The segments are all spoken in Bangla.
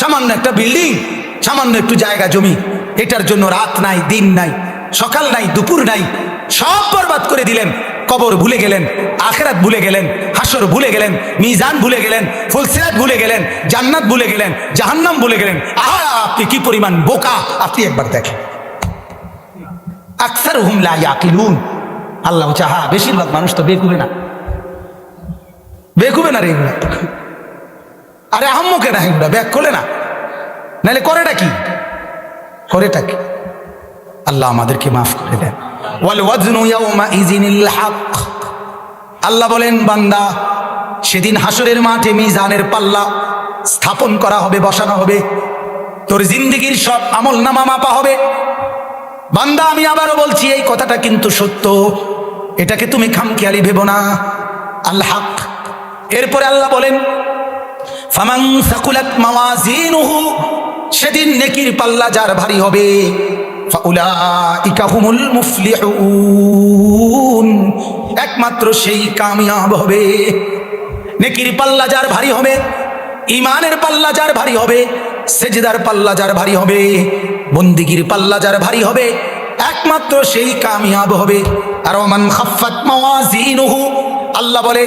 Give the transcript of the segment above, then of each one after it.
সামান্য একটা বিল্ডিং, সামান্য একটু জায়গা জমি, এটার জন্য রাত নাই, দিন নাই, সকাল নাই, দুপুর নাই, সব বরবাদ করে দিলেন। কবর ভুলে গেলেন, আখিরাত ভুলে গেলেন, হাসর ভুলে গেলেন, মিজান ভুলে গেলেন, ফুলসিরাত ভুলে গেলেন, জান্নাত ভুলে গেলেন, জাহান্নাম ভুলে গেলেন। আহা, আপনি কি পরিমাণ বোকা! আপনি একবার দেখেন। আকসারুহুম লা ইয়াকিলুন। আল্লাহ বলছে, হ্যাঁ, বেশিরভাগ মানুষ তো বেকুবে না, বেকুবে না রে এগুলা। আরে আহম্মকে না, এগুলা ব্যাক করলে না, নাহলে করেটা কি, করেটা কি? আল্লাহ আমাদেরকে মাফ করে দেন। ওয়াল ওয়াজনু ইয়াউমাইযিনিল হক। আল্লাহ বলেন, বান্দা, সেদিন হাসরের মাঠে মিজানের পাল্লা স্থাপন করা হবে, বসানো হবে, তোর জিন্দেগীর সব আমল নামা মাপা হবে। বান্দা, আমি আবারও বলছি, এই কথাটা কিন্তু সত্য, এটাকে তুমি খামখেয়ালি ভেবো না। আল হক। এরপরে আল্লাহ বলেন, ফামান সাকুলাত মাওয়াজিনুহু, সেদিন নেকির পাল্লা যার ভারী হবে, ফাউলাইকা হুমুল মুফলিহুন, একমাত্র সেই কামিয়াব হবে। নেকির পাল্লা যার ভারী হবে, ইমানের পাল্লা যার ভারী হবে, সেজদার পাল্লা যার ভারী হবে, বন্দিগির পাল্লা যার ভারী হবে, একমাত্র সেই কামিয়াব হবে। আর মান খাফফাত মাওয়াজিনুহু, আল্লাহ বলে,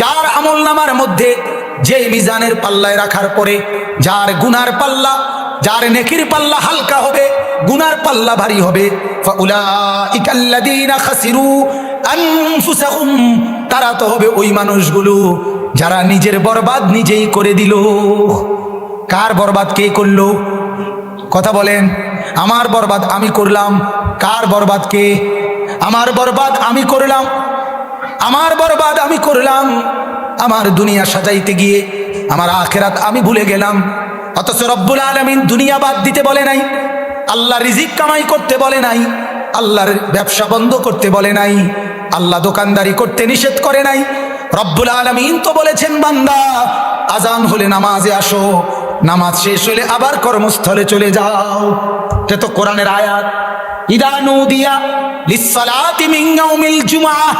যার আমল নামার মধ্যে যে মিজানের পাল্লায় রাখার পরে যার গুনার পাল্লা, যার নেকির পাল্লা হালকা হবে, গুনার পাল্লা ভারী হবে, ফাউলাইকাল্লাযীনা খাসিরু আনফুসাহুম, তারা তো হবে ওই মানুষগুলো যারা নিজের বরবাদ নিজেই করে দিল। কার বরবাদ কে করলো? কথা বলেন। আমার বরবাদ আমি করলাম। কার বরবাদ কে? আমার বরবাদ আমি করলাম, আমার বরবাদ আমি করলাম। আমার দুনিয়া সাজাইতে গিয়ে আমার আখিরাত আমি ভুলে গেলাম। অথচ রব্বুল আলামিন দুনিয়া বাদ দিতে বলে নাই, আল্লাহ রিজিক কামাই করতে বলে নাই, আল্লাহর ব্যবসা বন্ধ করতে বলে নাই, আল্লাহ দোকানদারি করতে নিষেধ করে নাই। রব্বুল আলামিন তো বলেছেন, বান্দা, আজান হলে নামাজে আসো, নামাজ শেষ হলে আবার কর্মস্থলে চলে যাও। এটা তো কোরআনের আয়াত। ইদা নুদিয়া লিসসালাতি মিন ইয়াউমিল জুমআহ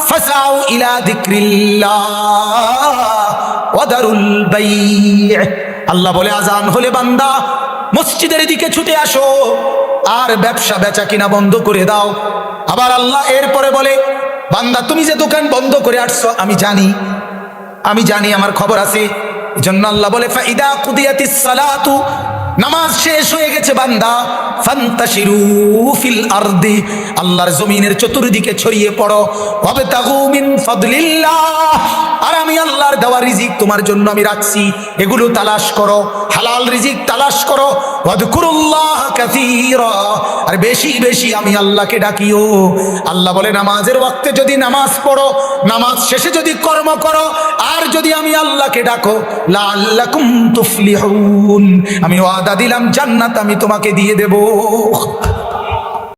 ফাসাউ ইলা যিকরিল্লাহ ওয়া দারুল বাই'। আল্লাহ বলে, আজান হলে বান্দা মসজিদের দিকে ছুটে আসো আর ব্যবসা বেচা কিনা বন্ধ করে দাও। আবার আল্লাহ এরপরে বলে, বান্দা, তুমি যে দোকান বন্ধ করে আসছো আমি জানি, আমি জানি, আমার খবর আছে। এজন্য আল্লাহ বলে, ফাইদা কুদিয়াতিস সালাতু, নামাজ শেষ হয়ে গেছে বান্দা, ফান্তাশিরু ফিল আরদি, আল্লাহর জমিনের চতুর্দিকে ছড়িয়ে পড়ো, ওয়াবতাগু মিন ফাদলিল্লাহ, আর আমি আল্লাহর দেওয়া রিজিক তোমার জন্য আমি রাখছি, এগুলো তালাশ করো, হালাল রিজিক তালাশ করো, ওয়াযকুরুল্লাহ কাসীরা, আর বেশি বেশি আমি আল্লাহকে ডাকিও। আল্লাহ বলে, নামাজের ওয়াক্তে যদি নামাজ পড়ো, নামাজ শেষে যদি কর্ম করো, আর যদি আমি আল্লাহকে ডাকো, লাআল্লাকুম তুফলিহুন, আমি ওয়াদা দিলাম জান্নাত আমি তোমাকে দিয়ে দেব।